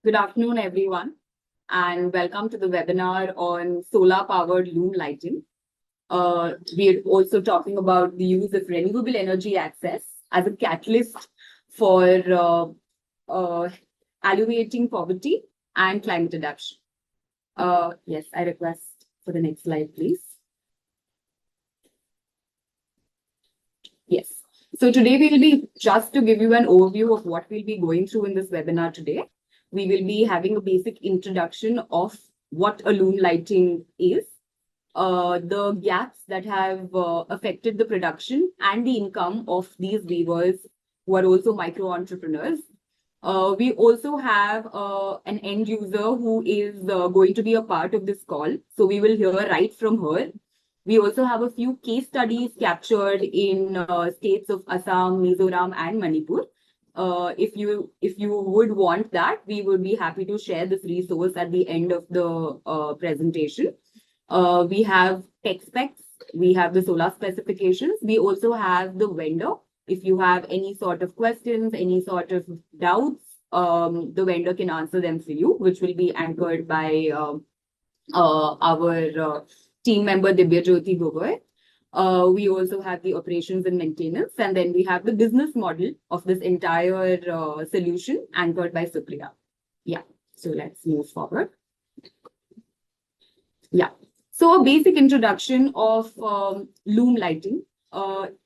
Good afternoon, everyone, and welcome to the webinar on solar-powered loom lighting. We're also talking about the use of renewable energy access as a catalyst for alleviating poverty and climate adaptation. Yes, I request for the next slide, please. Yes. So today we will be, just to give you an overview of what we'll be going through in this webinar today, we will be having a basic introduction of what a loom lighting is, the gaps that have affected the production and the income of these weavers who are also micro entrepreneurs. We also have an end user who is going to be a part of this call. So we will hear right from her. We also have a few case studies captured in states of Assam, Mizoram, and Manipur. If you would want that, we would be happy to share this resource at the end of the presentation. We have tech specs, we have the solar specifications, we also have the vendor. If you have any sort of questions, any sort of doubts, the vendor can answer them for you, which will be anchored by our team member Divya Jyoti Gogoi. We also have the operations and maintenance, and then we have the business model of this entire solution anchored by Supriya. Yeah, so let's move forward. Yeah, so a basic introduction of loom lighting.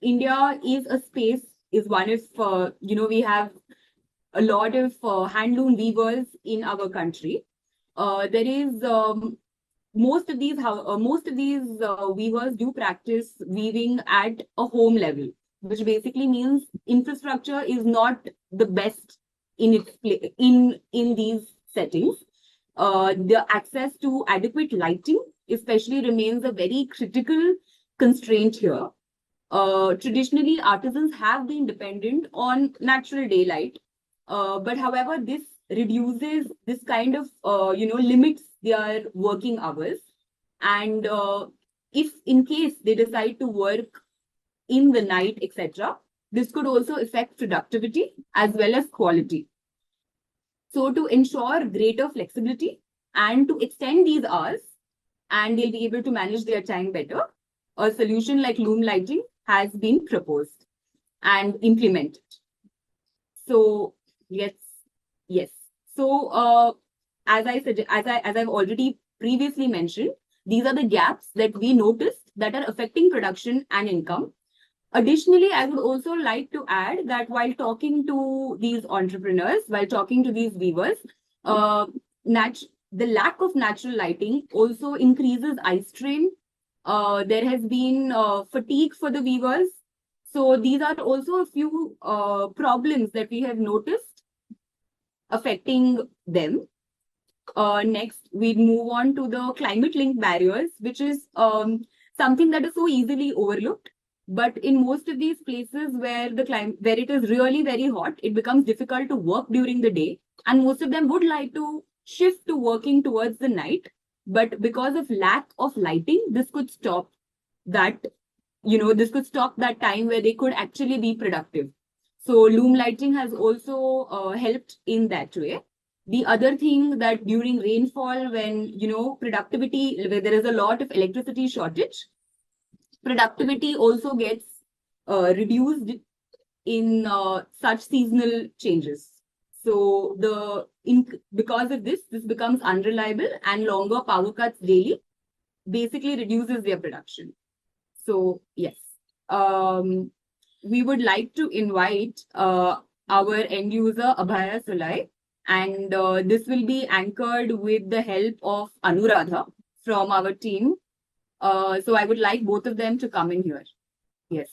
India is a space, is one of, we have a lot of handloom weavers in our country. There is most of these weavers do practice weaving at a home level, which basically means infrastructure is not the best in its in these settings. The access to adequate lighting especially remains a very critical constraint here. Traditionally, artisans have been dependent on natural daylight, but however, this reduces this kind of, limits their working hours. And if in case they decide to work in the night, etc., this could also affect productivity as well as quality. So to ensure greater flexibility and to extend these hours, and they'll be able to manage their time better, a solution like loom lighting has been proposed and implemented. So yes. So as I said, as I've already previously mentioned, these are the gaps that we noticed that are affecting production and income. Additionally, I would also like to add that while talking to these entrepreneurs, while talking to these weavers, the lack of natural lighting also increases eye strain. There has been fatigue for the weavers. So these are also a few problems that we have noticed affecting them. Next, we move on to the climate-linked barriers, which is something that is so easily overlooked. But in most of these places where where it is really very hot, it becomes difficult to work during the day, and most of them would like to shift to working towards the night. But because of lack of lighting, this could stop that. This could stop that time where they could actually be productive. So loom lighting has also helped in that way. The other thing that during rainfall, when productivity, where there is a lot of electricity shortage, productivity also gets reduced in such seasonal changes. So because of this becomes unreliable, and longer power cuts daily basically reduces their production. So yes, we would like to invite our end user Abhaya Sulai, and this will be anchored with the help of Anuradha from our team. So I would like both of them to come in here. Yes.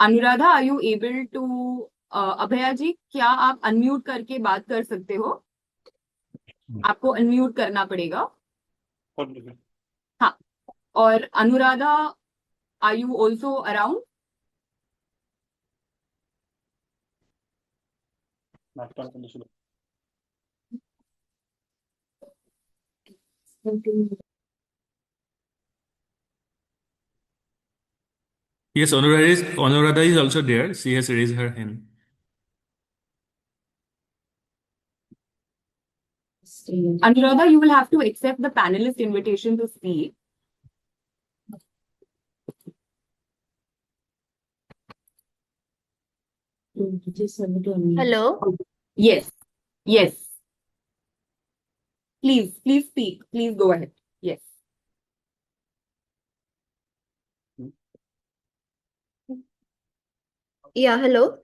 Anuradha, are you able to? Abhaya ji, क्या आप unmute करके बात कर सकते हो? आपको unmute करना पड़ेगा. हाँ. और Anuradha, are you also around? Yes, Anuradha is also there. She has raised her hand. Anuradha, you will have to accept the panelist invitation to speak. Hello. Yes. Yes. Please speak. Please go ahead. Yes. Yeah, hello.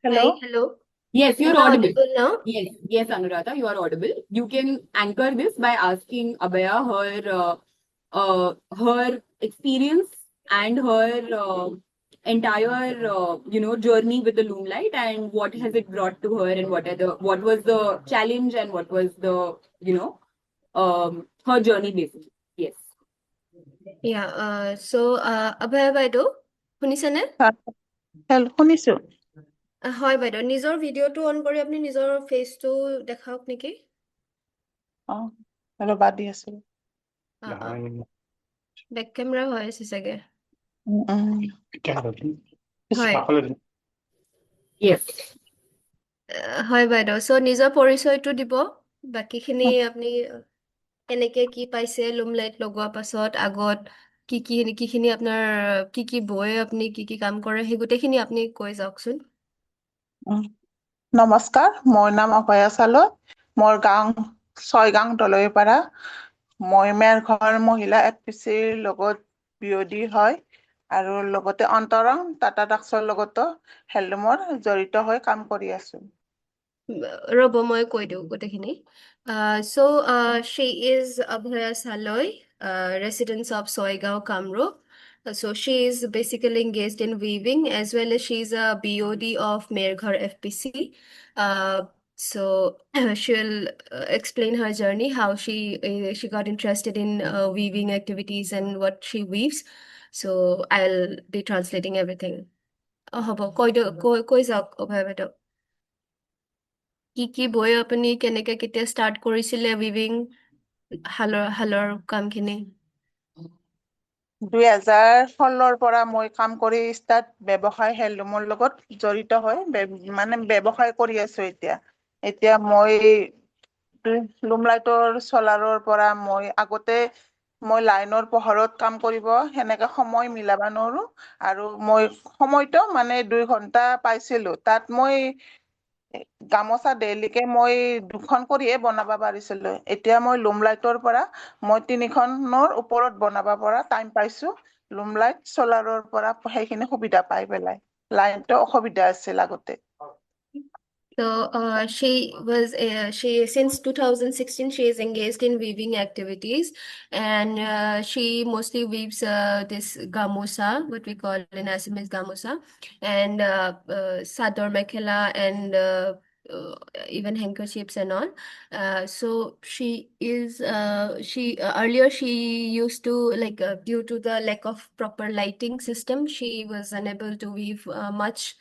Hello. Hi, hello. Yes, you're Am I audible. audible now? Yes, Anuradha, you are audible. You can anchor this by asking Abhaya her experience and her entire journey with the loom light and what has it brought to her and what was the challenge and what was the her journey basically. Yes. Yeah, Abhay বাইদেউ শুনিছেনে? Hello' শুনিছো। হয় বাইদেউ, নিজৰ ভিডিঅ'টো on কৰি আপুনি নিজৰ ফেচটো দেখাওক নেকি? ৰবা দি আছো। বেক কেমেৰা হৈ আছে চাগে। হয়। Yes. হয় বাইদেউ, নিজৰ পৰিচয়টো দিব। বাকীখিনি আপুনি কেনেকে কি পাইছে লুম লাইট লগোৱাৰ পাছত, আগত কিখিনি আপোনাৰ কি বয়, আপুনি কি কাম কৰে, সেই গোটেইখিনি আপুনি কৈ যাওকচোন। নমস্কাৰ, মোৰ নাম অভয়া চালৈ। মোৰ গাঁও ছয়গাং দলৈপাৰা। মই মেৰঘৰ মহিলা FPCৰ লগত বিয়দী হয় আৰু লগতে অন্তৰং টাটা টাক্সৰ লগতো হেণ্ডলুমৰ জড়িত হৈ কাম কৰি আছো। ৰ'ব, মই কৈ দিওঁ গোটেইখিনি। She is Abhaya Saloy, residence of Soigao, Kamrup. So she is basically engaged in weaving as well as she's a BOD of Merghar FPC. So she'll explain her journey, how she got interested in weaving activities and what she weaves. So I'll be translating everything. হ'ব, কৈ যাওক অভয় বাইদেউ। কি বয় আপুনি, কেনেকে কেতিয়া start কৰিছিলে weaving হালৰ কামখিনি? 2016 পৰা মই কাম কৰি ব্যৱসায় হেণ্ডলুমৰ লগত জড়িত হৈ মানে ব্যৱসায় কৰি আছো এতিয়া মই লুম লাইটৰ চলাৰৰ পৰা মই আগতে মই লাইনৰ পোহৰত কাম কৰিব সেনেকে সময় মিলাব নোৱাৰো আৰু মই সময়টো মানে 2 ঘন্টা পাইছিলো। তাত মই গামোচা ডেইলিকে মই 2খন কৰিয়ে বনাব পাৰিছিলো। এতিয়া মই লুম লাইটৰ পৰা মই 3খনৰ ওপৰত বনাব পৰা টাইম পাইছো। লুম লাইট চলাৰৰ পৰা সেইখিনি সুবিধা পাই পেলাই। লাইনটো অসুবিধা আছিল আগতে। So since 2016 she is engaged in weaving activities, and she mostly weaves this gamusa, what we call in Assamese gamusa, and sador mekhela, and even handkerchiefs and all. So earlier she used to, like, due to the lack of proper lighting system, she was unable to weave much,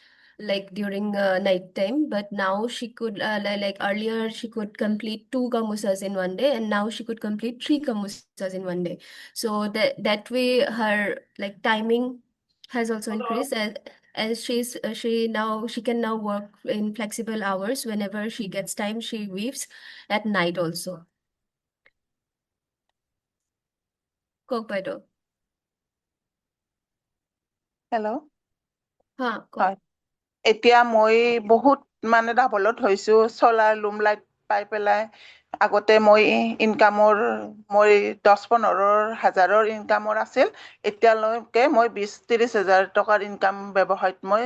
like during night time. But now she could, like earlier she could complete 2 gamusas in one day, and now she could complete 3 gamusas in one day. So that way her, like, timing has also increased, as she can now work in flexible hours. Whenever she gets time, she weaves at night also. কওক বাইদেউ। Hello'. কওক। হয়, এতিয়া মই বহুত মানে ডাবলত হৈছো চলাৰ লুম লাইট পাই পেলাই। আগতে মই ইনকামৰ মই 10-15 হাজাৰৰ ইনকামৰ আছিল। এতিয়ালৈকে মই 20-30 হাজাৰ টকাৰ ইনকাম ব্যৱসায়ত মই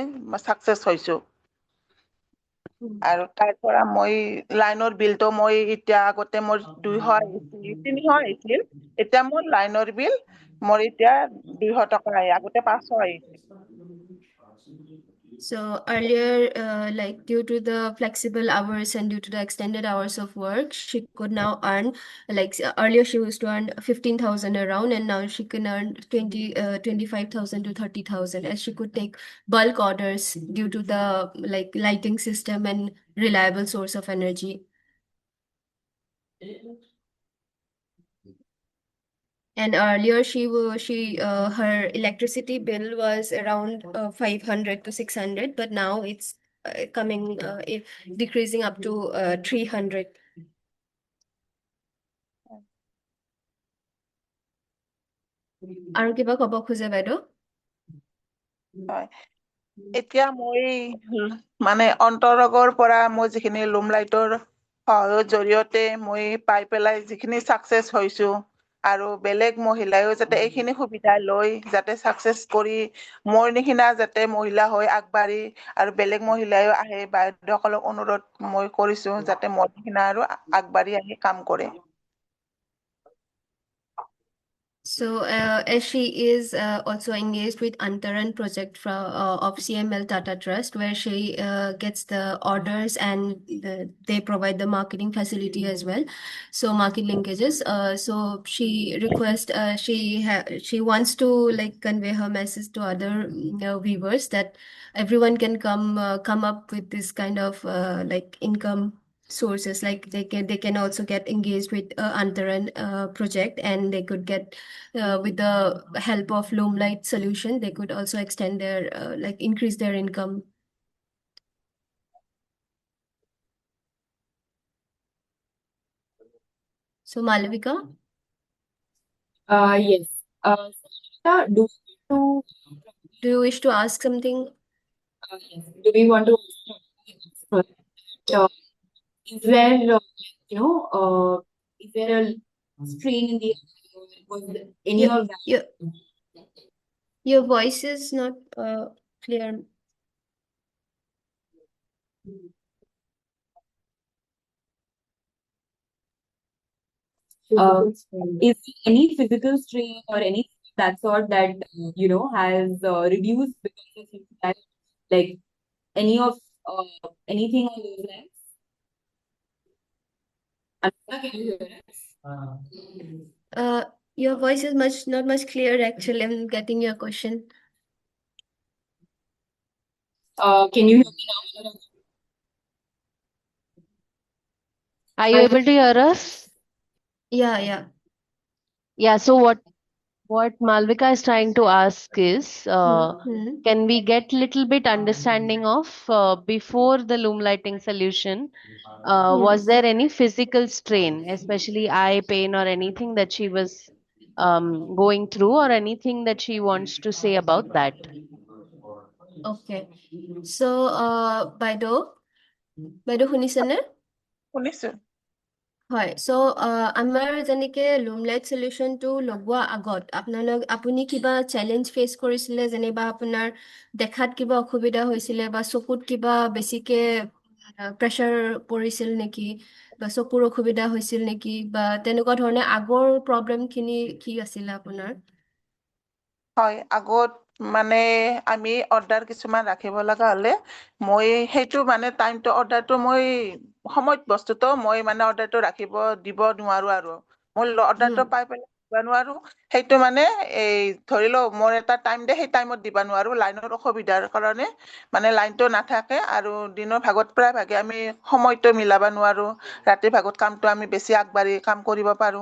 সাকসেস হৈছো। আৰু তাৰ পৰা মই লাইনৰ বিলটো মই এতিয়া আগতে মোৰ 200-300 আহিছিল। এতিয়া মোৰ লাইনৰ বিল মোৰ এতিয়া 200 টকা আহে, আগতে 500 আহিছিল। So earlier, like due to the flexible hours and due to the extended hours of work, she could now earn like earlier she used to earn 15,000 around, and now she can earn 25,000 to 30,000 as she could take bulk orders due to the like lighting system and reliable source of energy. And earlier her electricity bill was around 500 to 600, but now it's decreasing up to 300. আৰু কিবা ক'ব খোজে বাইদেউ? হয় এতিয়া মই মানে অন্তৰগৰ পৰা মই যিখিনি লুম লাইটৰ সহায়ৰ জৰিয়তে মই পাই পেলাই যিখিনি সাকসেস হৈছো আৰু বেলেগ মহিলায়ো যাতে এইখিনি সুবিধা লৈ যাতে সাকসেস কৰি মোৰ নিচিনা যাতে মহিলা হৈ আগবাঢ়ি আৰু বেলেগ মহিলায়ো আহে বাইদেউসকলক অনুৰোধ মই কৰিছো যাতে মোৰ নিচিনা আৰু আগবাঢ়ি আহি কাম কৰে So, as she is also engaged with Antaran project of CML Tata Trust, where she gets the orders and they provide the marketing facility as well. So, market linkages. So, she requests, she wants to like convey her message to other viewers that everyone can come up with this kind of like income sources, like they can also get engaged with Antaran project, and they could get with the help of Loom Light solution, they could also extend their like increase their income. So Malavika, Yes. Sarita, do you wish to ask something? yes. Do we want to uh, is there is there a strain in the was there any Your, of that? your, your voice is not clear. Is there any physical strain or any that sort that has reduced because of that, like any of anything on those lines? Anushka, can you hear us? Your voice is not much clear actually. I'm getting your question. Can you hear me now? Are you able to hear us? Yeah. Yeah, so what Malvika is trying to ask is, Hmm. can we get little bit understanding of before the loom lighting solution, was there any physical strain, especially eye pain or anything that she was going through, or anything that she wants to say about that? Okay. So, বাইদেউ শুনিছেনে? শুনিছো হয়, so আমাৰ যেনেকে লুম light সলিউশনটো লগোৱা আগত আপুনি কিবা চেলেঞ্জ ফেচ কৰিছিলে, যেনিবা আপোনাৰ দেখাত কিবা অসুবিধা হৈছিলে বা চকুত কিবা বেছিকে প্ৰেছাৰ পৰিছিল নেকি, বা চকুৰ অসুবিধা হৈছিল নেকি, বা তেনেকুৱা ধৰণে আগৰ প্ৰব্লেমখিনি কি আছিলে আপোনাৰ? হয় আগত মানে আমি অৰ্ডাৰ কিছুমান ৰাখিব লগা হলে মই সেইটো মানে টাইমটো অৰ্ডাৰটো মই সময়ত বস্তুটো মই মানে অৰ্ডাৰটো দিব নোৱাৰো আৰু মই অৰ্ডাৰটো পাই পেলাই দিব নোৱাৰো সেইটো মানে এই ধৰি লও মোৰ এটা টাইম দে সেই টাইমত দিব নোৱাৰো লাইনৰ অসুবিধাৰ কাৰণে মানে লাইনটো নাথাকে আৰু দিনৰ ভাগত প্ৰায় ভাগে আমি সময়টো মিলাব নোৱাৰো ৰাতি ভাগত কামটো আমি বেছি আগবাঢ়ি কাম কৰিব পাৰো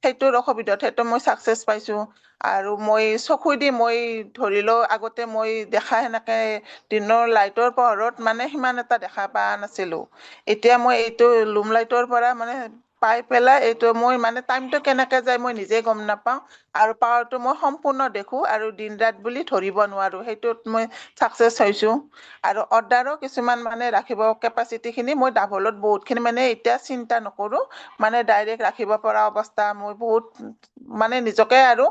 সেইটোৰ অসুবিধাত সেইটো মই সাকসেস পাইছো আৰু মই চকু দি মই ধৰি লও আগতে মই দেখা হেনেকে দিনৰ লাইটৰ পোহৰত মানে সিমান এটা দেখা পোৱা নাছিলো এতিয়া মই এইটো লুম লাইটৰ পৰা মানে পাই পেলাই এইটো মই মানে টাইমটো কেনেকে যায় মই নিজে গম নাপাওঁ আৰু পাৱাৰটো মই সম্পূৰ্ণ দেখো আৰু দিন ৰাত বুলি ধৰিব নোৱাৰো সেইটোত মই সাকসেস হৈছো আৰু অৰ্ডাৰো কিছুমান মানে ৰাখিব কেপাচিটিখিনি মই ডাবলত বহুতখিনি মানে এতিয়া চিন্তা নকৰো মানে ডাইৰেক্ট ৰাখিব পৰা অৱস্থা মই বহুত মানে নিজকে আৰু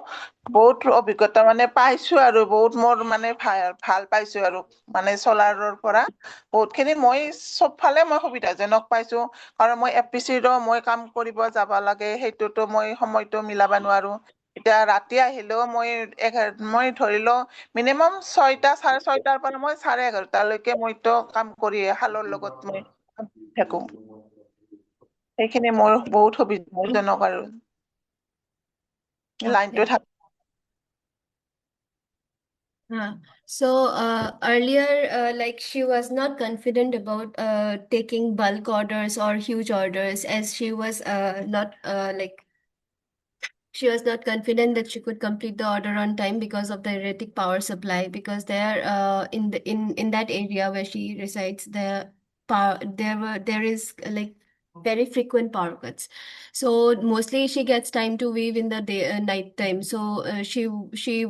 বহুত অভিজ্ঞতা মানে পাইছো আৰু বহুত মোৰ মানে ভাল পাইছো আৰু মানে চলাৰৰ পৰা বহুতখিনি মই চবফালে মই সুবিধাজনক পাইছো কাৰণ মই এপিচিৰো মই কাম কৰিব যাব লাগে সেইটোতো মই সময়টো মিলাব নোৱাৰো এতিয়া ৰাতি আহিলেও মই ধৰি লওঁ মিনিমাম 6টা 6:30টাৰ পৰা মই 11:30লৈকে মইতো কাম কৰি শালৰ লগত মই থাকো সেইখিনি মোৰ বহুত সুবিধাজনক আৰু লাইনটো Okay. So earlier, like she was not confident about taking bulk orders or huge orders, as she was not like she was not confident that she could complete the order on time because of the erratic power supply. Because there, in that area where she resides, there is like very frequent power cuts. So mostly she gets time to weave in the day night time. So she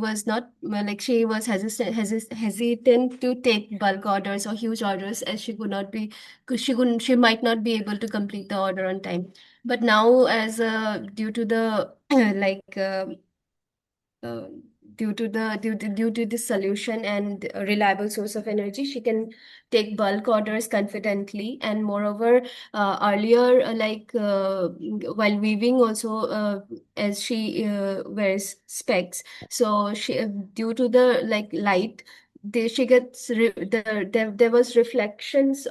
was not like she was hesitant to take bulk orders or huge orders, as she could not be, because she might not be able to complete the order on time. But now, as due to the like uh, due to this solution and a reliable source of energy, she can take bulk orders confidently. And moreover, earlier, while weaving also, as she wears specs, so she due to the like light, she gets there was reflections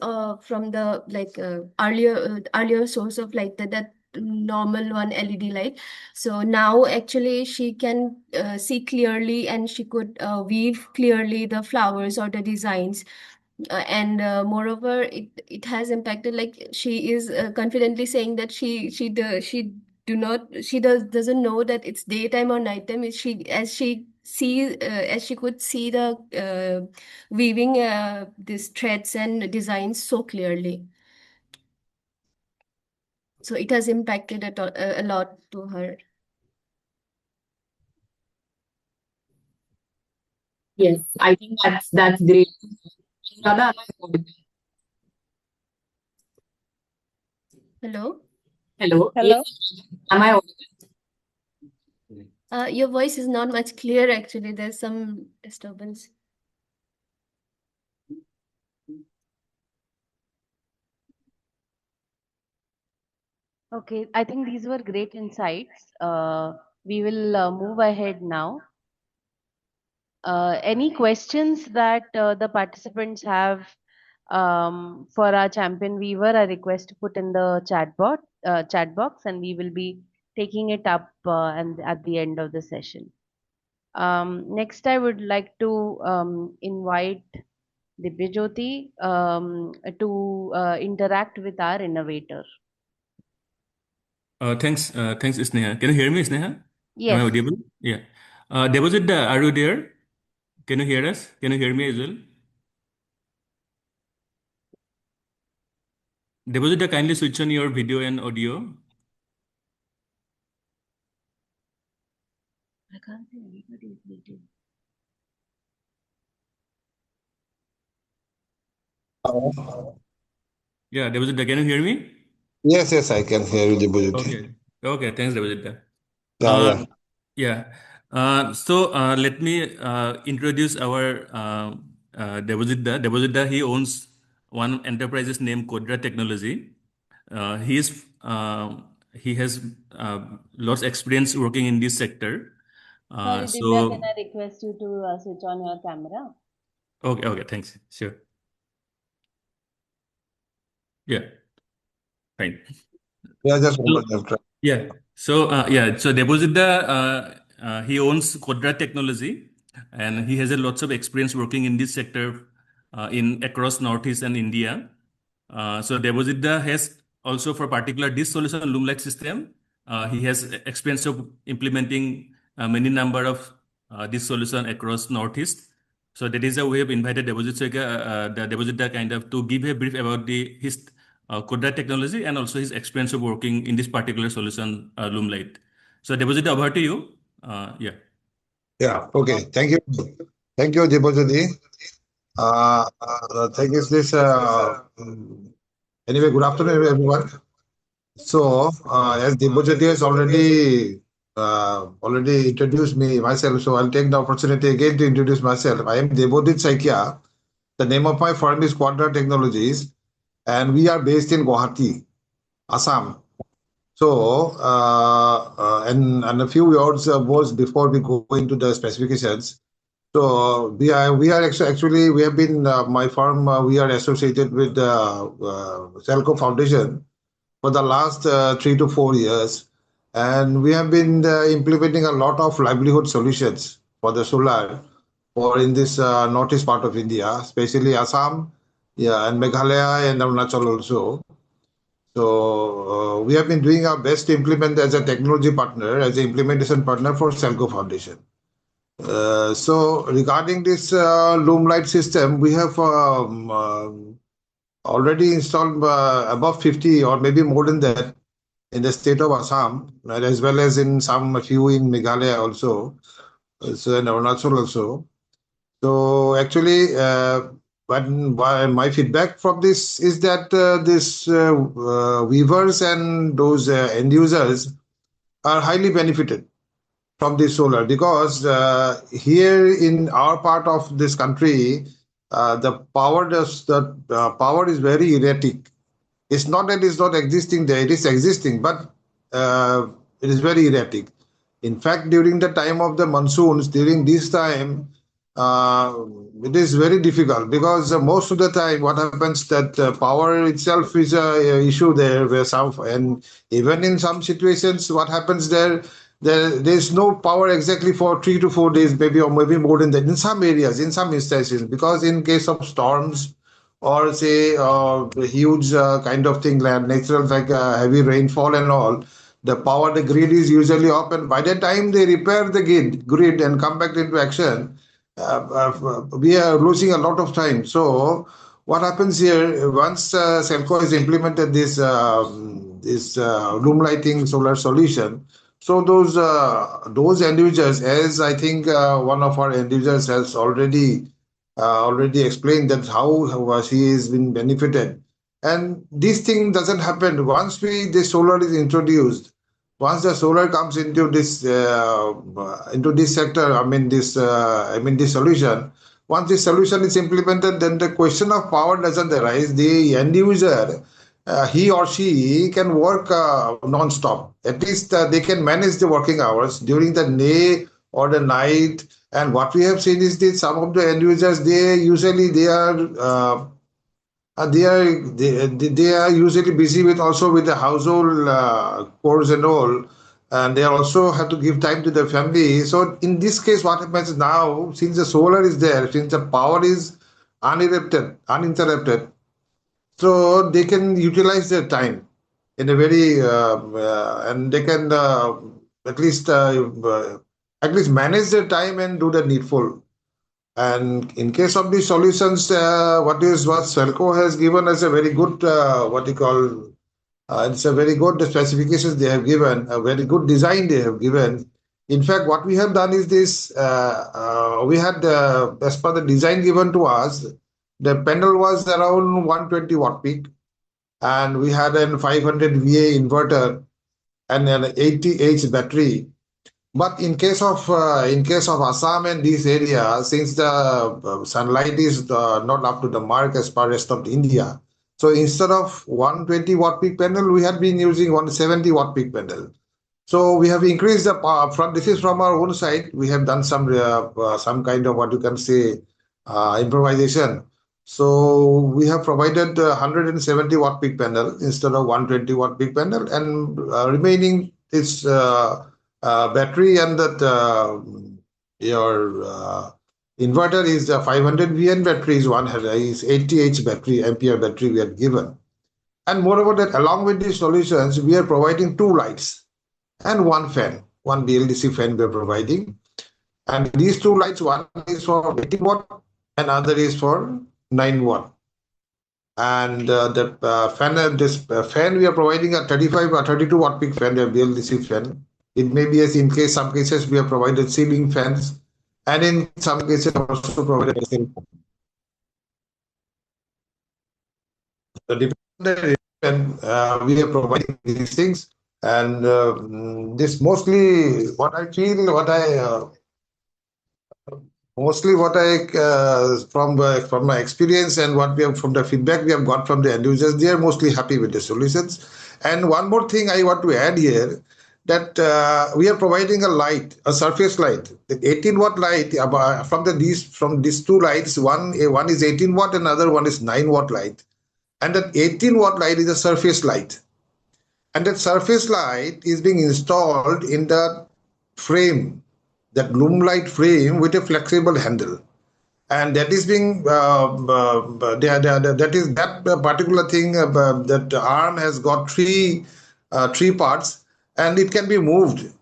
from the like earlier source of light, that normal one LED light. So now actually she can see clearly, and she could weave clearly the flowers or the designs. And moreover, it has impacted, like she is confidently saying that she doesn't know that it's daytime or nighttime. As she could see the weaving these threads and designs so clearly. So it has impacted a lot to her. Yes, I think that's great. Radha, am I audible? Hello? Hello. Hello? Yes, am I audible? Your voice is not much clear actually. There's some disturbance. Okay, I think these were great insights. We will move ahead now. Any questions that the participants have for our champion weaver, I request to put in the chat box, and we will be taking it up and at the end of the session. Next, I would like to invite Divyajyoti to interact with our innovator. Thanks, Sneha. Can you hear me, Sneha? Am I Yes. audible? Yeah. Devajit, are you there? Can you hear us? Can you hear me as well? Devajit, kindly switch on your video and audio. I can't see anybody is muted. Yeah, Devajit, can you hear me? Yes, I can hear you, Debojyoti. Okay. Thanks, Devajit. Yeah. Yeah. So let me introduce our Devajit. Devajit, he owns one enterprises named Kodra Technology. He has lots of experience working in this sector. Sorry, Divya, can I request you to switch on your camera? Okay, thanks. Sure. Yeah, fine. Yeah, just So, hold on. so Deposita, he owns Kodra Technology, and he has a lots of experience working in this sector in across Northeast and India. So Deposita has also for particular this solution Loom Light system. He has experience of implementing many number of this solution across Northeast. So that is how we have invited the Deposita kind of to give a brief about his Kodra technology and also his experience of working in this particular solution, Loom Light. So Deposita, over to you. Yeah. Yeah, okay. Thank you. Thank you, Debojyoti. Thank you, this. Anyway, good afternoon, everyone. So, as Debojyoti has already introduced myself, so I'll take the opportunity again to introduce myself. I am Debojit Saikia. The name of my firm is Quadra Technologies, and we are based in Guwahati, Assam. So, and a few words was before we go into the specifications. So we are actually we have been my firm we are associated with the SELCO Foundation for the last 3 to 4 years, and we have been implementing a lot of livelihood solutions for the solar for in this northeast part of India, especially Assam, yeah, and Meghalaya and Arunachal also. So we have been doing our best to implement as a technology partner, as an implementation partner for SELCO Foundation. So regarding this Loom Light system, we have already installed above 50 or maybe more than that in the state of Assam, right, as well as in some few in Meghalaya also, so in Arunachal also. So actually, but my feedback from this is that this weavers and those end users are highly benefited from the solar, because here in our part of this country, the power is very erratic. It's not that it's not existing there; it is existing, but it is very erratic. In fact, during the time of the monsoons, during this time, uh, it is very difficult, because most of the time, what happens that power itself is a issue there, where some, and even in some situations, what happens there is no power exactly for 3 to 4 days, maybe, or maybe more than that in some areas, in some instances, because in case of storms or say huge kind of thing, like natural, like heavy rainfall and all, the power, the grid is usually up, and by the time they repair the grid and come back into action, we are losing a lot of time. So what happens here, once SELCO has implemented this room lighting solar solution, so those end users, as I think one of our end users has already explained that how he has been benefited. And this thing doesn't happen once the solar is introduced. Once the solar comes into this sector, this solution. Once this solution is implemented, then the question of power doesn't arise. The end user, he or she can work non-stop. At least they can manage the working hours during the day or the night. And what we have seen is that some of the end users, they are usually busy with also with the household chores and all, and they also have to give time to their family. So in this case, what happens now, since the solar is there, since the power is uninterrupted, so they can utilize their time in a very and they can at least manage their time and do the needful. And in case of the solutions, what SELCO has given us a very good it's a very good specifications they have given, a very good design they have given. In fact, what we have done is this: we had, as per the design given to us, the panel was around 120 watt peak, and we had a 500 VA inverter and an 80H battery. But in case of Assam and this area, since the sunlight is not up to the mark as per rest of India, so instead of 120 watt peak panel, we had been using 170 watt peak panel. So we have increased the power. This is from our own side. We have done some kind of what you can say improvisation. So we have provided 170 watt peak panel instead of 120 watt peak panel, and remaining is battery, and that your inverter is 500 VN battery is 80H battery, ampere battery we have given. And moreover that, along with these solutions, we are providing 2 lights and 1 fan, 1 BLDC fan we are providing. And these 2 lights, one is for 18 watt and other is for 9 watt. And the fan we are providing a 35 or 32 watt peak fan, a BLDC fan. It may be as in some cases we have provided ceiling fans, and in some cases also provided a ceiling fan. We are providing these things, and this mostly what I feel, from my experience and what we have from the feedback we have got from the end users, they are mostly happy with the solutions. And one more thing I want to add here, that we are providing a light, a surface light, the 18-watt light. From these two lights, one is 18-watt, another one is 9-watt light, and that 18-watt light is a surface light, and that surface light is being installed in the frame, that Loom light frame with a flexible handle, and that is being that particular thing, that arm has got three parts, and it can be moved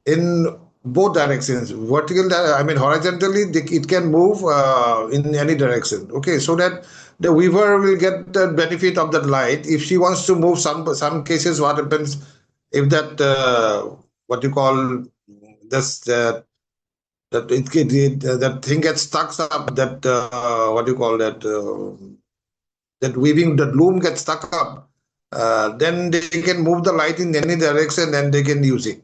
in both directions, horizontally. It can move in any direction. Okay, so that the weaver will get the benefit of that light. If she wants to move, some cases, what happens if that what you call this that thing gets stuck up, that what do you call that that weaving, that loom gets stuck up, then they can move the light in any direction and they can use it.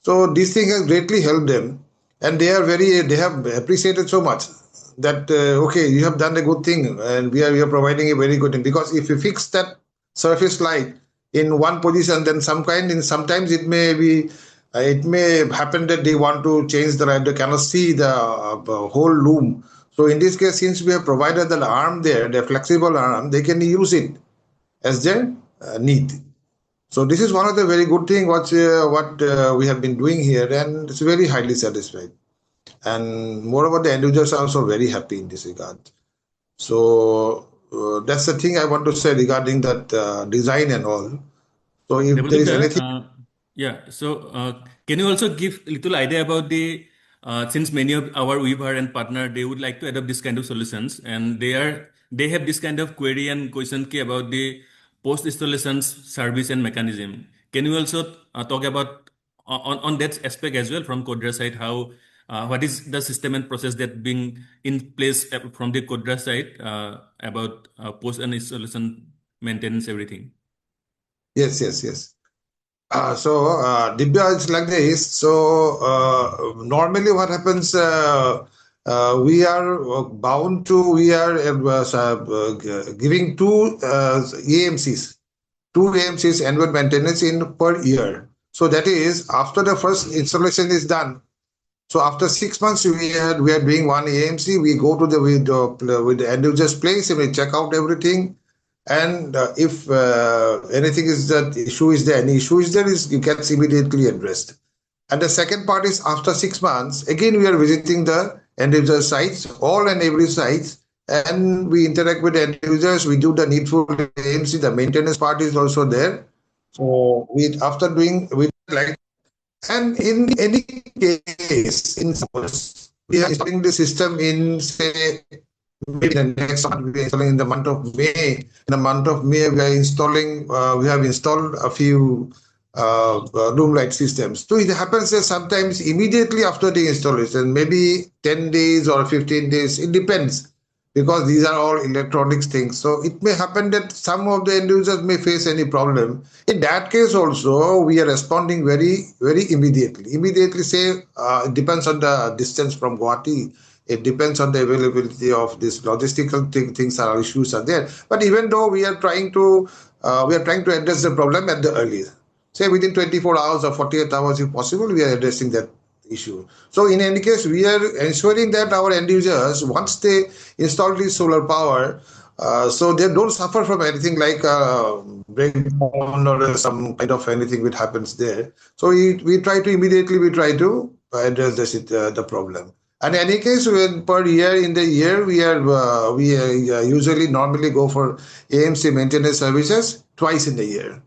So this thing has greatly helped them, and they have appreciated so much that okay, you have done a good thing, and we are providing a very good thing. Because if you fix that surface light in one position, then sometimes it may happen that they want to change the light, they cannot see the whole loom. So in this case, since we have provided the arm there, the flexible arm, they can use it as their need. So this is one of the very good thing what we have been doing here, and it's very highly satisfied. And moreover, the end users are also very happy in this regard. So that's the thing I want to say regarding that design and all. So if there is anything, can you also give a little idea about since many of our weaver and partner, they would like to adopt this kind of solutions, and they have this kind of query and question about the post-installations service and mechanism. Can you also talk about on that aspect as well from Kodra side, how what is the system and process that being in place from the Kodra side about post and installation maintenance, everything? Yes. Dibya, it's like this. So normally what happens, we are bound to, giving two AMCs, annual maintenance per year. So that is after the first installation is done. So after 6 months, we are doing one AMC. We go to with the end user's place and we check out everything. And if anything is that issue is there, any issue is there, it gets immediately addressed. And the second part is after 6 months, again we are visiting the end user sites, all and every sites, and we interact with the end users. We do the needful AMC. The maintenance part is also there. So after doing and in any case, in suppose we are installing the system in, say, maybe the next month we are installing in the month of May. In the month of May, we have installed a few Loom light systems. So it happens that sometimes immediately after the installation, maybe 10 days or 15 days, it depends, because these are all electronics things. So it may happen that some of the end users may face any problem. In that case also, we are responding very, very immediately. Immediately say, it depends on the distance from Guwahati. It depends on the availability of this logistical things or issues are there. But even though we are trying to address the problem at the earliest, say within 24 hours or 48 hours if possible, we are addressing that issue. So in any case, we are ensuring that our end users, once they install this solar power, so they don't suffer from anything like breakdown or some kind of anything which happens there. So we try to address the problem. And in any case, per year in the year, we usually normally go for AMC maintenance services twice in the year.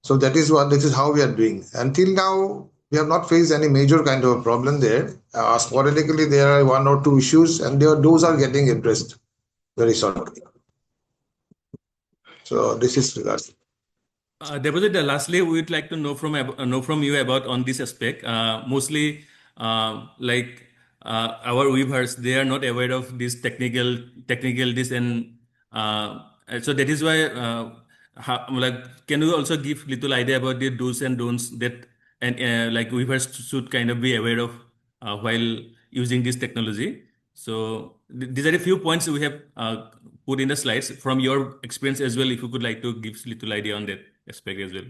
So this is how we are doing. Until now, we have not faced any major kind of problem there. Sporadically, there are one or two issues, and those are getting addressed very shortly. So this is regards. Deposit, lastly, we would like to know from you about on this aspect. Mostly, our weavers, they are not aware of this technical this, and so that is why. Can you also give little idea about the do's and don'ts that weavers should kind of be aware of while using this technology? So these are a few points we have put in the slides from your experience as well. If you could like to give little idea on that. aspect as well.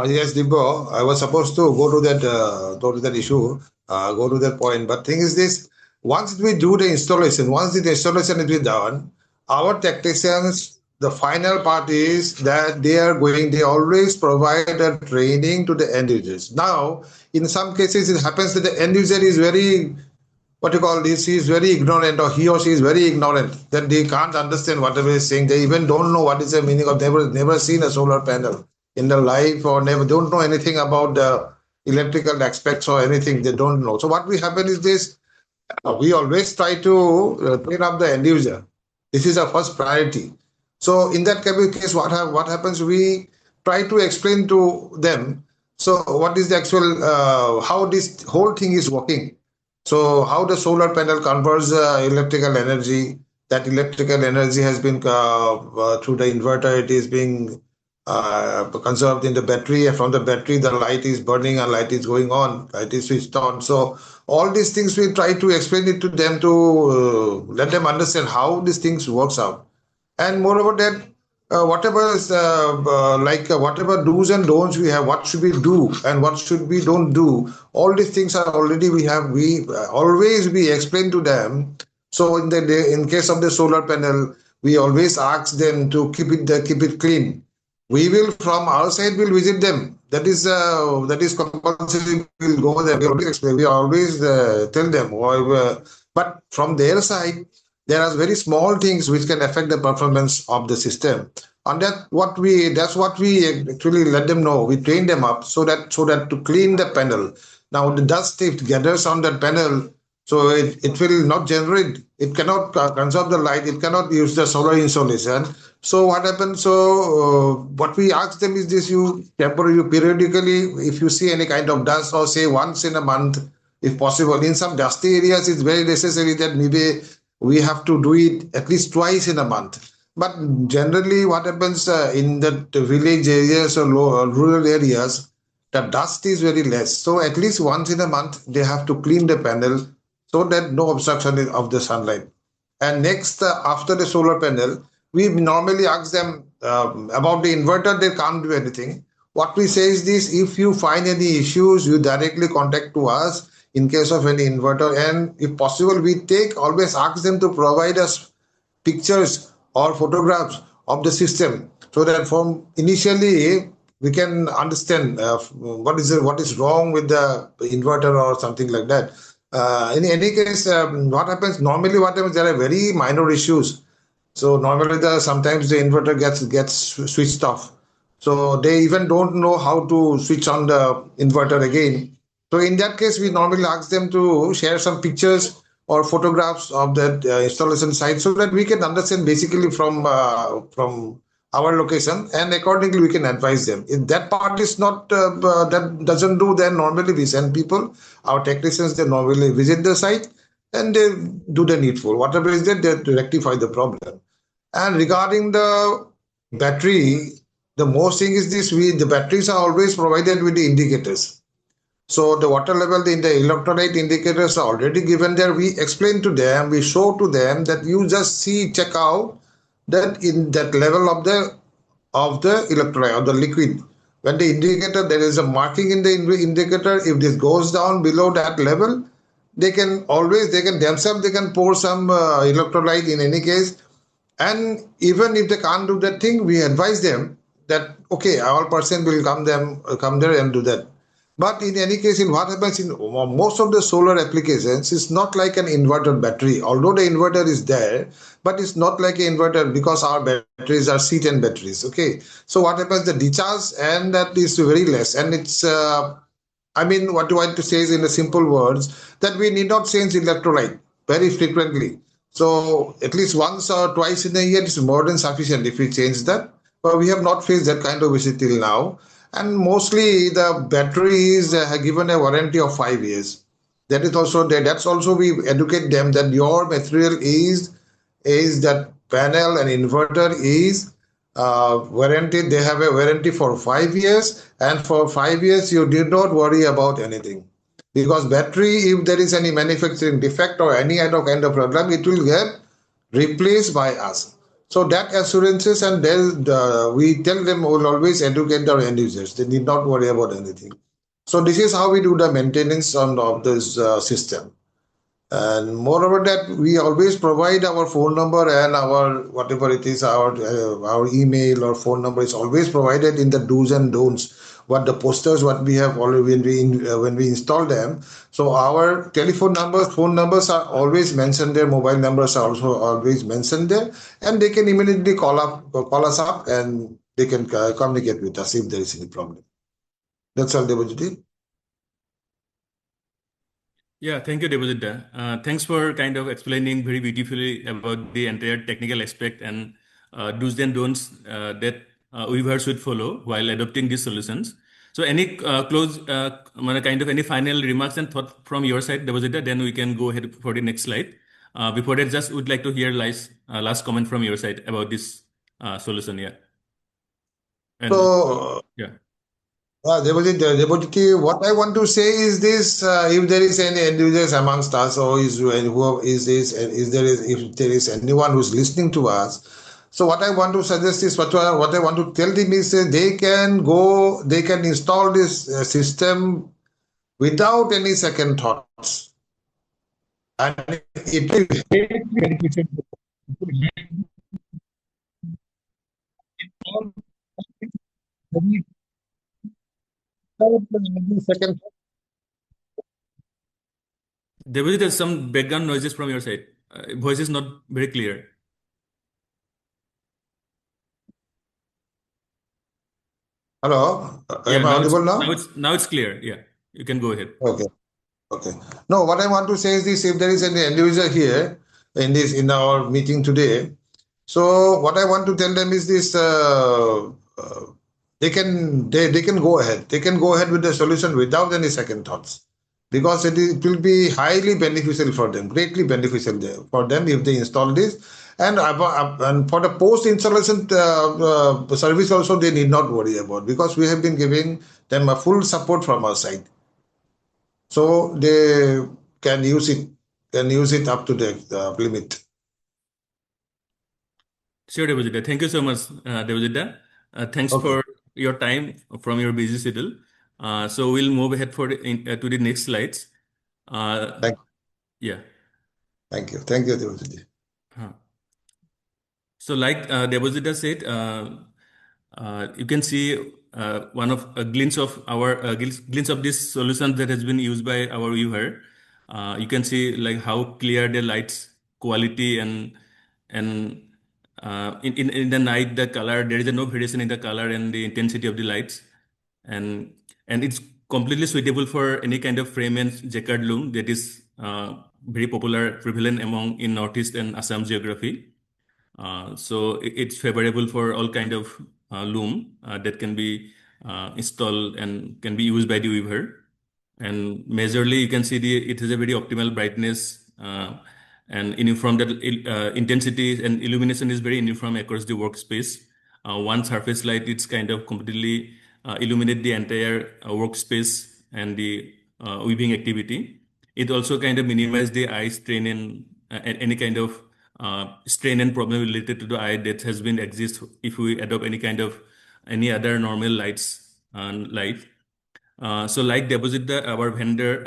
Yes, Dibbo, I was supposed to go to that issue, go to that point. But thing is this: once we do the installation, once the installation is done, our technicians, the final part is that they always provide a training to the end users. Now, in some cases, it happens that the end user is very, what you call this, he is very ignorant, or he or she is very ignorant, that they can't understand whatever is saying. They even don't know what is the meaning of, never seen a solar panel in their life, or never don't know anything about the electrical aspects or anything. They don't know. So what we happen is this: we always try to train up the end user. This is our first priority. So in that case, what happens? We try to explain to them. So what is the actual how this whole thing is working? So how the solar panel converts electrical energy. That electrical energy has been through the inverter. It is being conserved in the battery. From the battery, the light is burning and light is going on. Light is switched on. So all these things we try to explain it to them to let them understand how these things works out. And moreover that whatever is whatever do's and don'ts we have, what should we do and what should we don't do, all these things are already we always explain to them. So in case of the solar panel, we always ask them to keep it clean. We will, from our side, we'll visit them. That is compulsory. We'll go there. We always explain. We always tell them. But from their side, there are very small things which can affect the performance of the system. And that's what we actually let them know. We train them up so that to clean the panel. Now the dust, if it gathers on that panel, so it will not generate. It cannot conserve the light. It cannot use the solar insolation. So what happens? So what we ask them is this: you periodically, if you see any kind of dust, or say once in a month, if possible. In some dusty areas, it's very necessary that maybe we have to do it at least twice in a month. But generally, what happens in the village areas or rural areas, the dust is very less. So at least once in a month, they have to clean the panel so that no obstruction is of the sunlight. And next, after the solar panel, we normally ask them about the inverter. They can't do anything. What we say is this: if you find any issues, you directly contact to us in case of any inverter. And if possible, we always ask them to provide us pictures or photographs of the system, so that from initially we can understand what is wrong with the inverter or something like that. In any case, what happens normally? There are very minor issues. So normally sometimes the inverter gets switched off. So they even don't know how to switch on the inverter again. So in that case, we normally ask them to share some pictures or photographs of that installation site, so that we can understand basically from our location, and accordingly we can advise them. If that part is not that doesn't do, then normally we send people, our technicians, they normally visit the site and they do the needful. Whatever is there, they rectify the problem. And regarding the battery, the most thing is this: the batteries are always provided with the indicators. So the water level, the electrolyte indicators are already given there. We explain to them, we show to them that you just check out that in that level of the electrolyte, of the liquid. When the indicator, there is a marking in the indicator. If this goes down below that level, they can themselves pour some electrolyte in any case. And even if they can't do that thing, we advise them that okay, our person will come there and do that. But in any case, in what happens in most of the solar applications, it's not like an inverter battery. Although the inverter is there, but it's not like an inverter, because our batteries are C10 batteries. Okay, so what happens? The discharge and that is very less, and it's what you want to say is, in the simple words, that we need not change electrolyte very frequently. So at least once or twice in a year is more than sufficient if we change that. But we have not faced that kind of issue till now. And mostly the batteries have given a warranty of 5 years. That is also there. That's also we educate them that your material is that panel and inverter is warranted. They have a warranty for 5 years, and for 5 years you did not worry about anything, because battery, if there is any manufacturing defect or any other kind of problem, it will get replaced by us. So that assurances, and then we tell them we'll always educate our end users. They need not worry about anything. So this is how we do the maintenance of this system. And moreover that we always provide our phone number and our whatever it is, our email or phone number is always provided in the do's and don'ts. What the posters, what we have already when we install them. So our telephone numbers, phone numbers are always mentioned there. Mobile numbers are also always mentioned there, and they can immediately call us up, and they can communicate with us if there is any problem. That's all, Debojyoti. Yeah, thank you, Debojita. Thanks for kind of explaining very beautifully about the entire technical aspect and do's and don'ts that weavers should follow while adopting these solutions. So, any kind of any final remarks and thought from your side, Debojita? Then we can go ahead for the next slide. Before that, just would like to hear last comment from your side about this solution. Yeah. And So. yeah. Debojyoti, what I want to say is this: if there is any end users amongst us, or if there is anyone who's listening to us, so what I want to suggest is what I want to tell them is they can install this system without any second thoughts, and it will be beneficial. Second. There's some background noises from your side. Voice is not very clear. Hello, Yeah, am I audible now? Now it's clear. Yeah, you can go ahead. Okay. No, what I want to say is this: if there is any end user here in our meeting today, so what I want to tell them is this: they can go ahead. They can go ahead with the solution without any second thoughts, because it will be highly beneficial for them, greatly beneficial for them if they install this. And for the post installation service also, they need not worry about, because we have been giving them a full support from our side. So they can use it up to the limit. Sure, Devajita. Thank you so much, Devajita. Thanks for your time from your busy schedule. So we'll move ahead to the next slides. Thank you. Yeah. Thank you, Devajita. So, like Devajita said, you can see one of a glimpse of this solution that has been used by our viewer. You can see like how clear the lights quality and in the night the color, there is no variation in the color and the intensity of the lights, and it's completely suitable for any kind of frame and jacquard loom that is very prevalent in Northeast and Assam geography. So it's favorable for all kind of loom that can be installed and can be used by the weaver. And majorly, you can see it has a very optimal brightness and uniform that intensity and illumination is very uniform across the workspace. One surface light, it's kind of completely illuminate the entire workspace and the weaving activity. It also kind of minimize the eye strain and any kind of strain and problem related to the eye that has been exist if we adopt any other normal lights light. So like Debojita, our vendor,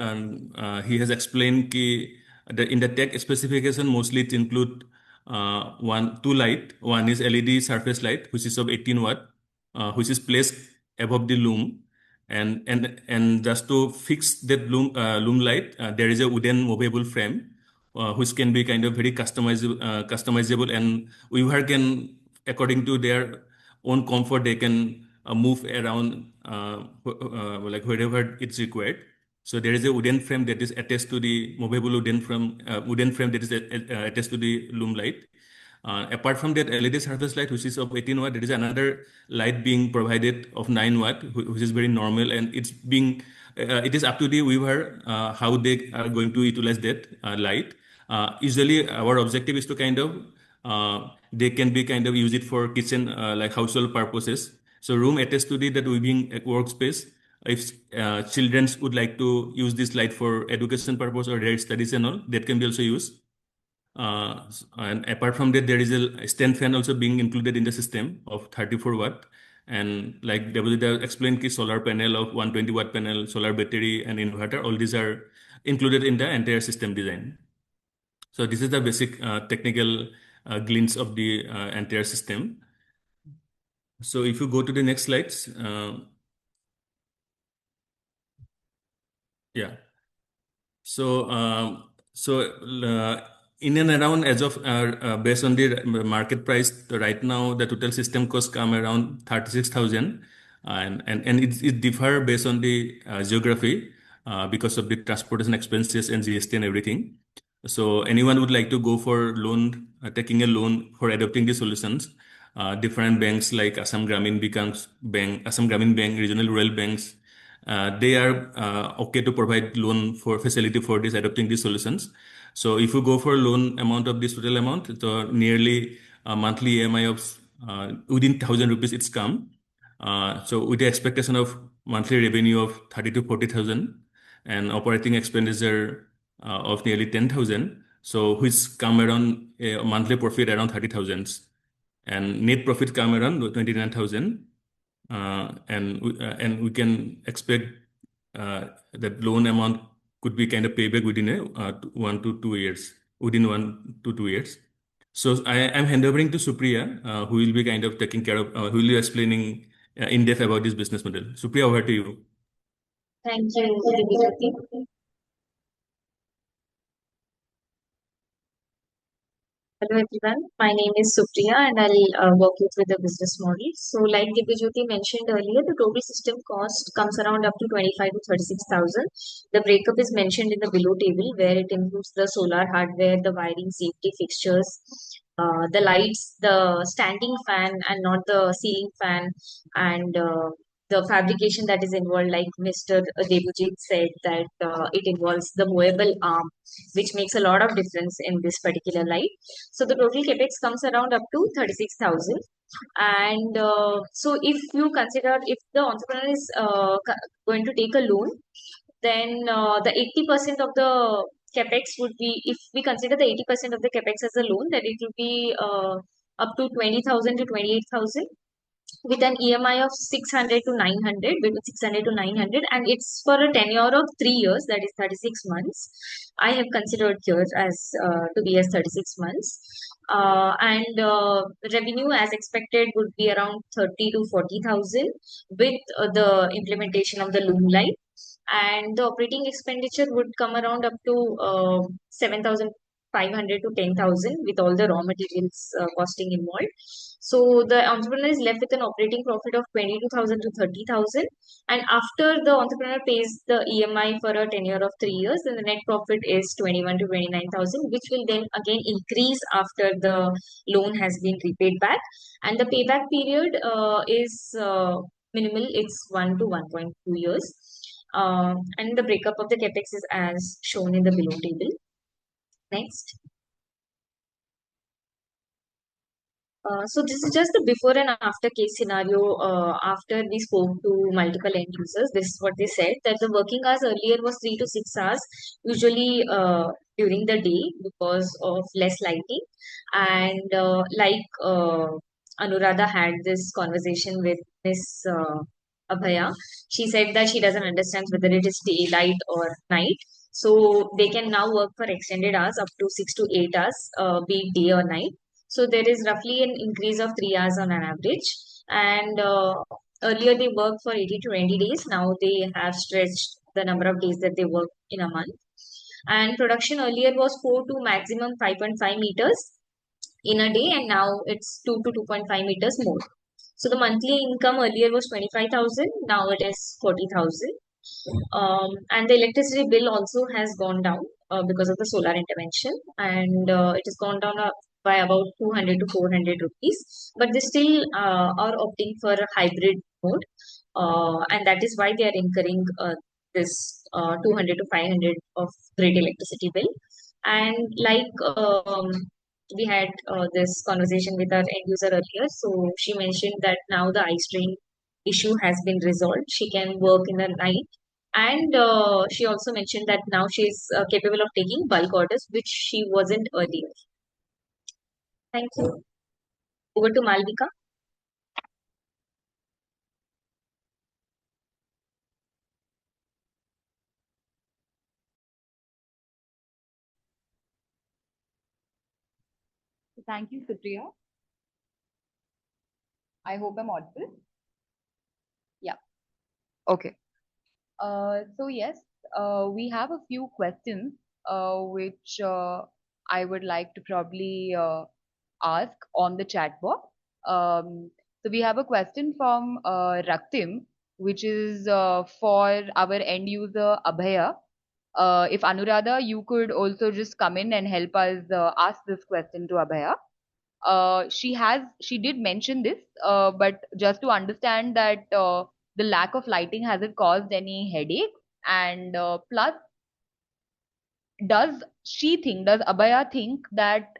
he has explained that in the tech specification, mostly it include two light. One is LED surface light, which is of 18 watt, which is placed above the loom. And just to fix that loom light, there is a wooden movable frame, which can be kind of very customizable, and weaver can, according to their own comfort, they can move around like wherever it's required. So there is a wooden frame that is attached to the movable wooden frame that is attached to the loom light. Apart from that LED surface light, which is of 18 watt, there is another light being provided of 9 watt, which is very normal, and it is up to the weaver how they are going to utilize that light. Usually, our objective is to kind of they can be kind of use it for kitchen like household purposes. So room attached to that weaving workspace. If children would like to use this light for education purpose or their studies and all, that can be also used. And apart from that, there is a stand fan also being included in the system of 34 watt. And like Debolita explained, ki solar panel of 120 watt panel, solar battery, and inverter, all these are included in the entire system design. So this is the basic technical glimpse of the entire system. So if you go to the next slides, yeah. So, in and around as of based on the market price right now, the total system cost come around 36,000, and it differ based on the geography because of the transportation expenses and GST and everything. So anyone would like to go for loan, taking a loan for adopting the solutions. Different banks like Assam Gramin Bank, Assam Gramin Bank, regional rural banks, they are okay to provide loan for facility for this adopting these solutions. So if you go for loan amount of this total amount, so nearly a monthly EMI of within 1,000 rupees it's come. So with the expectation of monthly revenue of 30 to 40,000 and operating expenditure of nearly 10,000, so which come around a monthly profit around 30,000 and net profit come around 29,000. And we can expect that loan amount could be kind of payback within a 1 to 2 years, within 1 to 2 years. So I'm handovering to Supriya, who will be kind of taking care of, who will be explaining in depth about this business model. Supriya, over to you. Thank you, Divijyoti. Hello everyone, my name is Supriya and I'll walk you through the business model. So like Divijyoti mentioned earlier, the total system cost comes around up to 25 to 36,000. The breakup is mentioned in the below table where it includes the solar hardware, the wiring, safety fixtures, the lights, the standing fan and not the ceiling fan, and the fabrication that is involved, like Mr. Devujit said, that it involves the movable arm, which makes a lot of difference in this particular light. So the total capex comes around up to 36,000. And so if you consider, if the entrepreneur is going to take a loan, then the 80% of the capex would be, if we consider the 80% of the capex as a loan, then it will be up to 20,000 to 28,000 with an EMI of 600 to 900, between 600 to 900, and it's for a tenure of 3 years, that is 36 months. I have considered here as to be as 36 months. And revenue as expected would be around 30 to 40,000 with the implementation of the Loom Light. And the operating expenditure would come around up to 7,500 to 10,000 with all the raw materials costing involved. So the entrepreneur is left with an operating profit of 22,000 to 30,000. And after the entrepreneur pays the EMI for a tenure of 3 years, then the net profit is 21 to 29,000, which will then again increase after the loan has been repaid back. And the payback period is minimal, it's 1 to 1.2 years. And the breakup of the capex is as shown in the below table. Next. So this is just the before and after case scenario. After we spoke to multiple end users, this is what they said, that the working hours earlier was 3 to 6 hours, usually during the day because of less lighting. And Anuradha had this conversation with Miss Abhaya. She said that she doesn't understand whether it is daylight or night. So they can now work for extended hours up to 6 to 8 hours, be it day or night. So there is roughly an increase of 3 hours on an average. And earlier they worked for 80 to 90 days. Now they have stretched the number of days that they work in a month. And production earlier was 4 to maximum 5.5 meters in a day, and now it's 2 to 2.5 meters more. So the monthly income earlier was 25,000, now it is 40,000. And the electricity bill also has gone down because of the solar intervention, and it has gone down by about 200 to 400 rupees. But they still are opting for a hybrid mode, and that is why they are incurring this 200 to 500 of grid electricity bill. And like we had this conversation with our end user earlier, so she mentioned that now the eye strain issue has been resolved. She can work in the night And she also mentioned that now she is capable of taking bulk orders, which she wasn't earlier. Thank you. Over to Malvika. Thank you, Supriya. I hope I'm audible. Yeah. Okay. So yes, we have a few questions which I would like to probably ask on the chat box. So we have a question from Raktim, which is for our end user Abhaya. If Anuradha, you could also just come in and help us ask this question to Abhaya. She did mention this, but just to understand that the lack of lighting, has it caused any headache? And plus, does Abhaya think that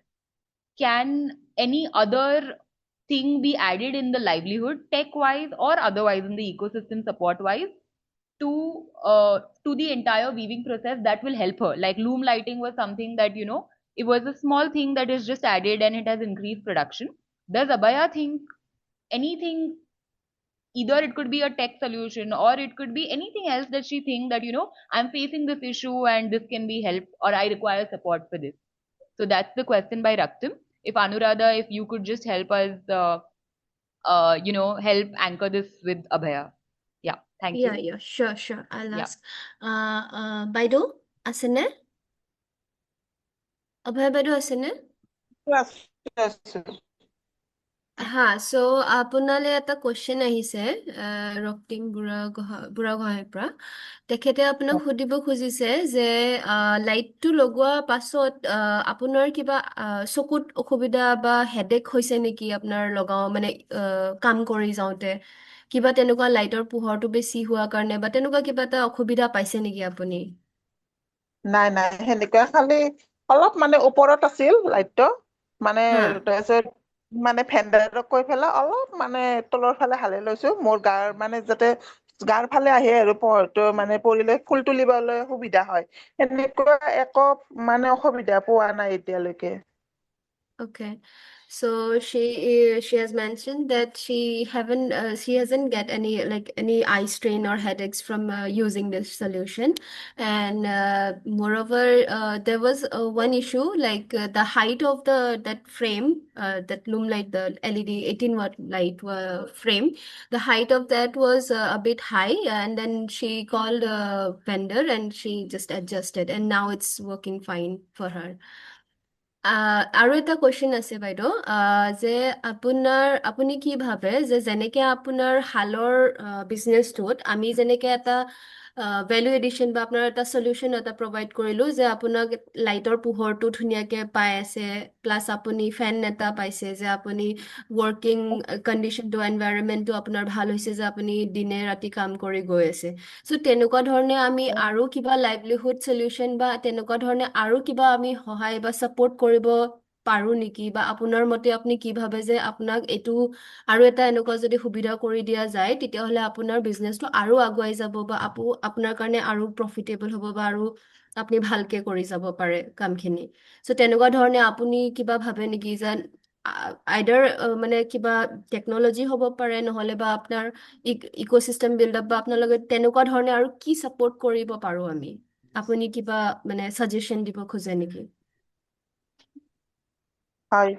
can any other thing be added in the livelihood, tech wise or otherwise in the ecosystem support wise, to the entire weaving process that will help her? Like loom lighting was something that, it was a small thing that is just added and it has increased production. Does Abhaya think anything, either it could be a tech solution or it could be anything else that she think that, I'm facing this issue and this can be helped, or I require support for this? So that's the question by Raktim. If Anuradha, if you could just help us, help anchor this with Abhaya. Yeah, thank you. Yeah, sure. I'll Yeah. ask. Baido, asene? Abhay Baido asene? So আপোনালে এটা question আহিছে ৰক্তিম বুঢ়াগোহাঁইৰ পৰা। তেখেতে আপোনাক সুধিব খুজিছে যে লাইটটো লগোৱা পাছত আপোনাৰ কিবা চকুত অসুবিধা বা হেডেক হৈছে নেকি আপোনাৰ লগাও মানে কাম কৰি যাওঁতে? কিবা তেনেকুৱা লাইটৰ পোহৰটো বেছি হোৱা কাৰণে বা তেনেকুৱা কিবা এটা অসুবিধা পাইছে নেকি আপুনি? নাই সেনেকুৱা, খালি অলপ মানে ওপৰত আছিল লাইটটো, মানে তাৰপিছত মানে ভেণ্ডাৰক কৈ পেলাই অলপ মানে তলৰ ফালে হালে লৈছো, মোৰ গাৰ মানে যাতে গাৰ ফালে আহে আৰু পোহৰটো মানে পৰিলে ফুল তুলিবলৈ সুবিধা হয়। সেনেকুৱা একো মানে অসুবিধা পোৱা নাই এতিয়ালৈকে। Okay, so she has mentioned that she hasn't get any eye strain or headaches from using this solution, and moreover there was one issue like the height of that frame, that loom light, the LED 18-watt light frame, the height of that was a bit high, and then she called a vendor and she just adjusted and now it's working fine for her. আৰু এটা question আছে বাইদেউ, যে আপুনি কি ভাবে যে যেনেকে আপোনাৰ শালৰ বিজনেছটোত আমি যেনেকে এটা ভেলু এডিশ্যন বা আপোনাৰ এটা সলিউশ্যন এটা প্ৰভাইড কৰিলোঁ যে আপোনাক লাইটৰ পোহৰটো ধুনীয়াকে পাই আছে, প্লাছ আপুনি ফেন এটা পাইছে, যে আপুনি ৱৰ্কিং কণ্ডিশ্যনটো এনভাইৰনমেণ্টটো আপোনাৰ ভাল হৈছে, যে আপুনি দিনে ৰাতি কাম কৰি গৈ আছে। চ' তেনেকুৱা ধৰণে আমি আৰু কিবা লাইভলিহুড সলিউশ্যন বা তেনেকুৱা ধৰণে আৰু কিবা আমি সহায় বা ছাপোৰ্ট কৰিব পাৰো নেকি? বা আপোনাৰ মতে আপুনি কি ভাবে যে আপোনাক এইটো আৰু এটা এনেকুৱা যদি সুবিধা কৰি দিয়া যায় তেতিয়াহ'লে আপোনাৰ বিজনেছটো আৰু আগুৱাই যাব বা আপোনাৰ কাৰণে আৰু প্ৰফিটেবল হ'ব বা আৰু আপুনি ভালকে কৰি যাব পাৰে কামখিনি। চ' তেনেকুৱা ধৰণে আপুনি কিবা ভাবে নেকি যে আইদাৰ মানে কিবা টেকনলজি হ'ব পাৰে, নহ'লে বা আপোনাৰ ইক'চিষ্টেম বিল্ড আপ বা আপোনালোকে তেনেকুৱা ধৰণে আৰু কি ছাপোৰ্ট কৰিব পাৰো আমি? আপুনি কিবা মানে ছাজেশ্যন দিব খোজে নেকি? হয়,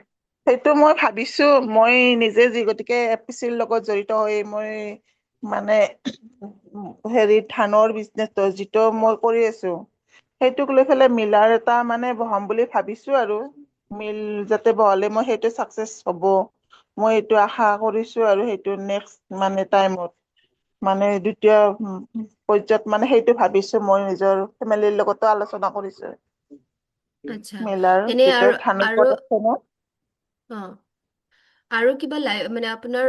সেইটো মই ভাবিছো, মই নিজে যি গতিকে এফপিচিৰ লগত জড়িত হৈ মই মানে হেৰি ধানৰ বিজনেছটো যিটো মই কৰি আছো, সেইটোক লৈ পেলাই মিলাৰ এটা মানে বহাম বুলি ভাবিছো, আৰু মিল যাতে বহালে মই সেইটো ছাকচেছ হ'ব মই এইটো আশা কৰিছো, আৰু সেইটো নেক্সট মানে টাইমত মানে দ্বিতীয় পৰ্যায়ত মানে সেইটো ভাবিছো, মই নিজৰ ফেমিলিৰ লগতো আলোচনা কৰিছো আচ্ছা, মিলাৰ এনে যিটো ধানৰ প্ৰডাকশ্যনৰ। আৰু কিবা মানে আপোনাৰ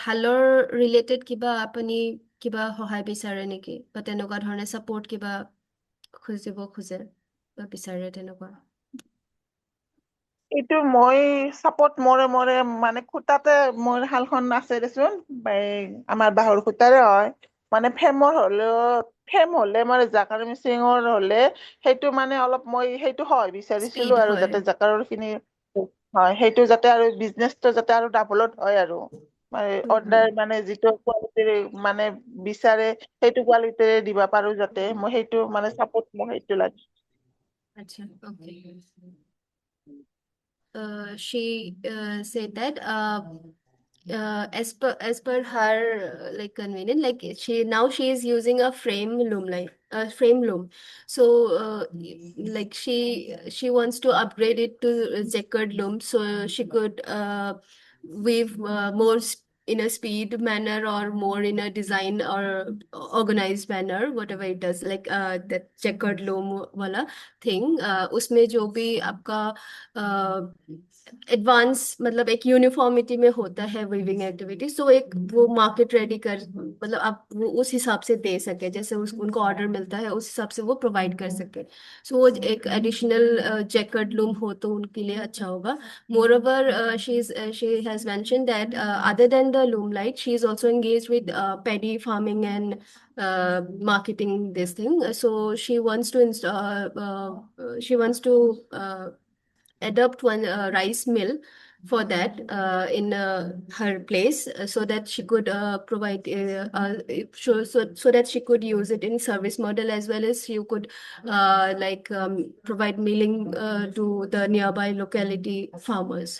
হালৰ ৰিলেটেড কিবা আপুনি কিবা সহায় বিচাৰে নেকি, বা তেনেকুৱা ধৰণে ছাপোৰ্ট কিবা খুজিব খোজে বা বিচাৰে তেনেকুৱা? এইটো মই চাপোৰ্ট মৰে মানে খুটাতে মোৰ শালখন আছে দেচোন, আমাৰ বাঁহৰ খুটাৰে হয়, মানে ফেম হলে মানে জাকাৰ মিচিঙৰ হলে সেইটো মানে অলপ মই সেইটো হয় বিচাৰিছিলো Speed আৰু হয়। যাতে জাকাৰৰ খিনি হয় সেইটো যাতে আৰু বিজনেছটো যাতে আৰু ডাবলত হয় আৰু মানে অৰ্ডাৰ মানে যিটো কোৱালিটিৰ মানে বিচাৰে সেইটো কোৱালিটিৰে দিব পাৰো যাতে মই সেইটো মানে চাপোৰ্ট মই সেইটো লাগে Acha, okay. She said that as per her like convenient, like she is using a frame loom, like frame loom. So like she wants to upgrade it to a checkered loom, so she could weave more in a speed manner or more in a design or organized manner, whatever it does, like that checkered loom wala thing. उसमें जो भी आपका advance मतलब एक uniformity में होता है weaving activity, सो एक वो मार्केट रेडी कर मतलब आप वो उस हिसाब से दे सके, जैसे उनको ऑर्डर मिलता है उस हिसाब से वो प्रोवाइड कर सके. सो वो एक एडिशनल जैकेट लूम हो तो उनके लिए अच्छा होगा. Moreover, she has mentioned that other than the loom light, she is also engaged with paddy farming and marketing this thing. So she wants to adopt one rice mill for that in her place, so that she could provide so that she could use it in service model, as well as you could provide milling to the nearby locality farmers.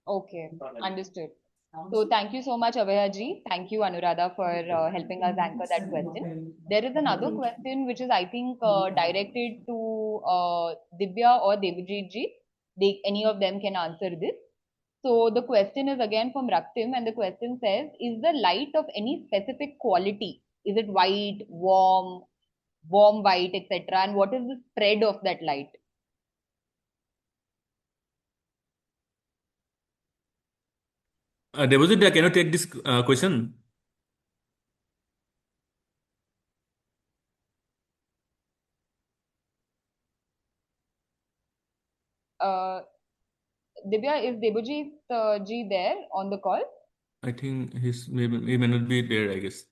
Okay, understood. So thank you so much, Abhaya ji. Thank you, Anuradha, for helping us anchor that question. There is another question which is, I think, directed to Divya or Devajit ji. Any of them can answer this. So the question is again from Raktim, and the question says, is the light of any specific quality? Is it white, warm white, etc.? And what is the spread of that light? Devojit, can you take this question? Divya, is Devojit ji there on the call? I think he may not be there, I guess.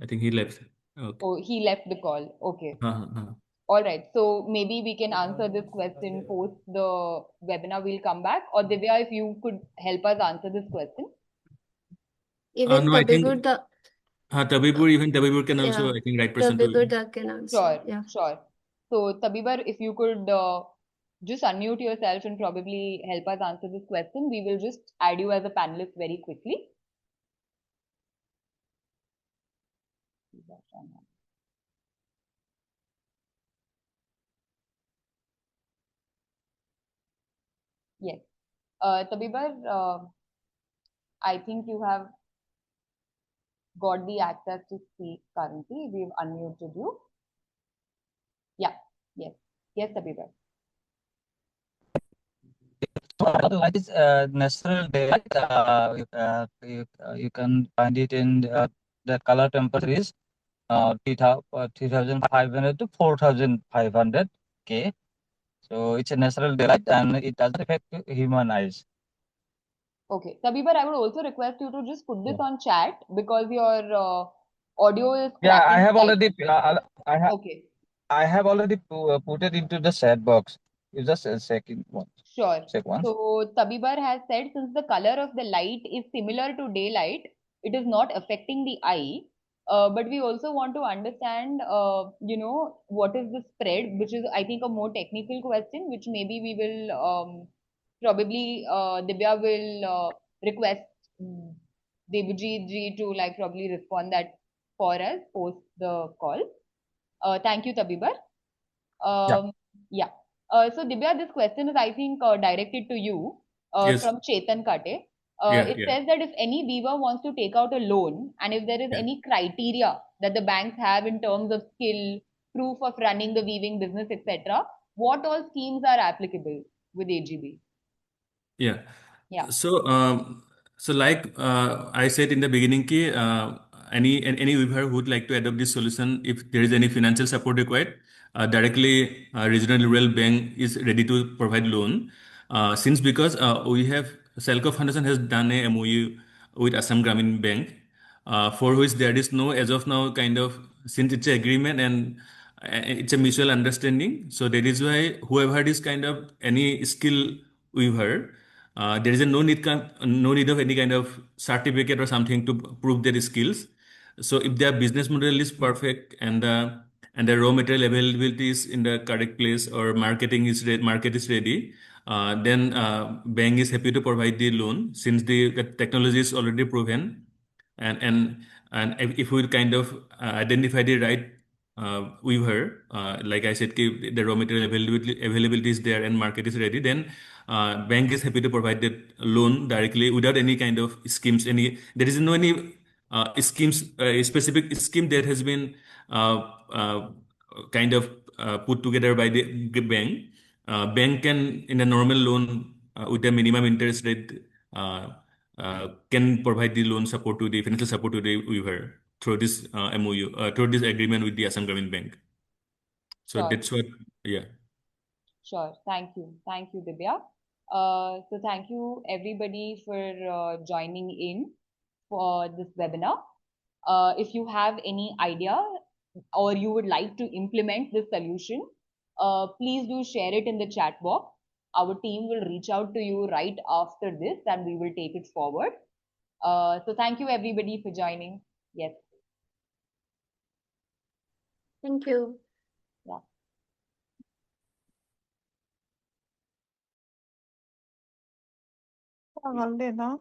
I think he left. Okay. Oh, he left the call. Okay. Uh-huh. All right. So maybe we can answer this question post the webinar. We'll come back. Or Divya, if you could help us answer this question. Even No, I think Tabibur even Tabibur can also, I think, right person to. Tabibur can answer. Sure, Yeah. sure. So Tabibar, if you could just unmute yourself and probably help us answer this question, we will just add you as a panelist very quickly. Yes. Tabibar, I think you have got the access to speak currently. We've unmuted you. Yeah. Yes. Yes, Tabibar. Light is natural daylight. You can find it in the color temperature is 3,500 to 4,500 K. So it's a natural daylight and it doesn't affect human eyes. Okay. Tabibar, I would also request you to just put this on chat because your audio is Yeah, I cracking have already. slightly. Okay. I have already put it into the chat box. You just a second one. Sure. Check once. So Tabibar has said, since the color of the light is similar to daylight, it is not affecting the eye. But we also want to understand, what is the spread, which is, I think, a more technical question, which maybe we will probably Divya will request Devajit ji to probably respond that for us post the call. Thank you, Tabibar. Yeah. So Divya, this question is, I think, directed to you Yes. from Chetan Kate. Yeah, It yeah. says that if any weaver wants to take out a loan, and if there is Yeah. any criteria that the banks have in terms of skill, proof of running the weaving business, etc., what all schemes are applicable with AGB? Yeah. Yeah. So, like I said in the beginning, any weaver who would like to adopt this solution, if there is any financial support required, directly Regional Rural Bank is ready to provide loan. Since because we have SELCO Foundation has done a MOU with Assam Gramin Bank, for which there is no, as of now, kind of, since it's an agreement and it's a mutual understanding. So that is why whoever is kind of any skill weaver, there is no need of any kind of certificate or something to prove their skills. So if their business model is perfect and the raw material availability is in the correct place or market is ready, then bank is happy to provide the loan since the technology is already proven, and if we kind of identify the right weaver, like I said, the raw material availability is there and market is ready, then bank is happy to provide that loan directly without any kind of schemes. There is no any schemes, specific scheme that has been uh, kind of put together by the bank. Bank can, in a normal loan with a minimum interest rate, can provide the loan support to the financial support to the weaver through this MOU, through this agreement with the Assam Gramin Bank. So Sure. that's what, yeah. Sure. Thank you. Thank you, Divya. So thank you everybody for joining in for this webinar. If you have any idea or you would like to implement this solution, please do share it in the chat box. Our team will reach out to you right after this and we will take it forward. So thank you everybody for joining. Yes. Thank you. Yeah. Holiday, no?